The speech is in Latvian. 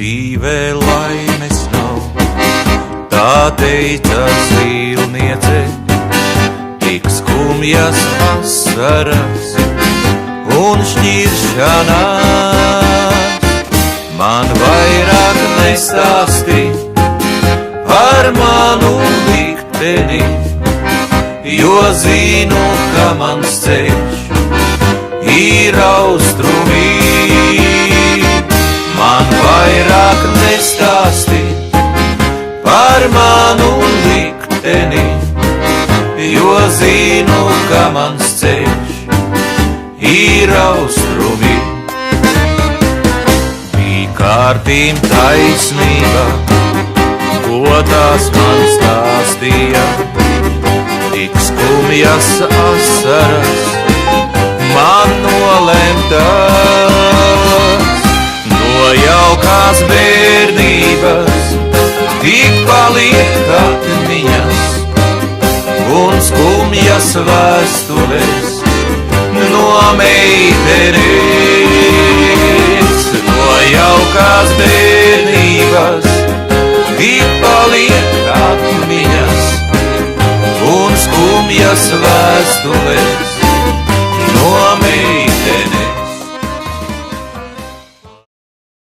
dzīvē laimes nav, tā teica zīlniece, tik skumjas asaras un šķiršanās. Man vairāk nestāsti par manu likteni, jo zinu, ka mans ceļš ir austrumī. Man vairāk nestāsti par manu likteni, jo zinu, ka mans ceļš ir austrumī. Bija kārtīm taisnība, ko tās man stāstīja, tik skumjas asaras man nolemtas. No jaukās bērnības tik paliek atmiņas un skumjas vēstules no meitenes. No jaukās bērnības tik paliek atmiņas un skumjas vēstules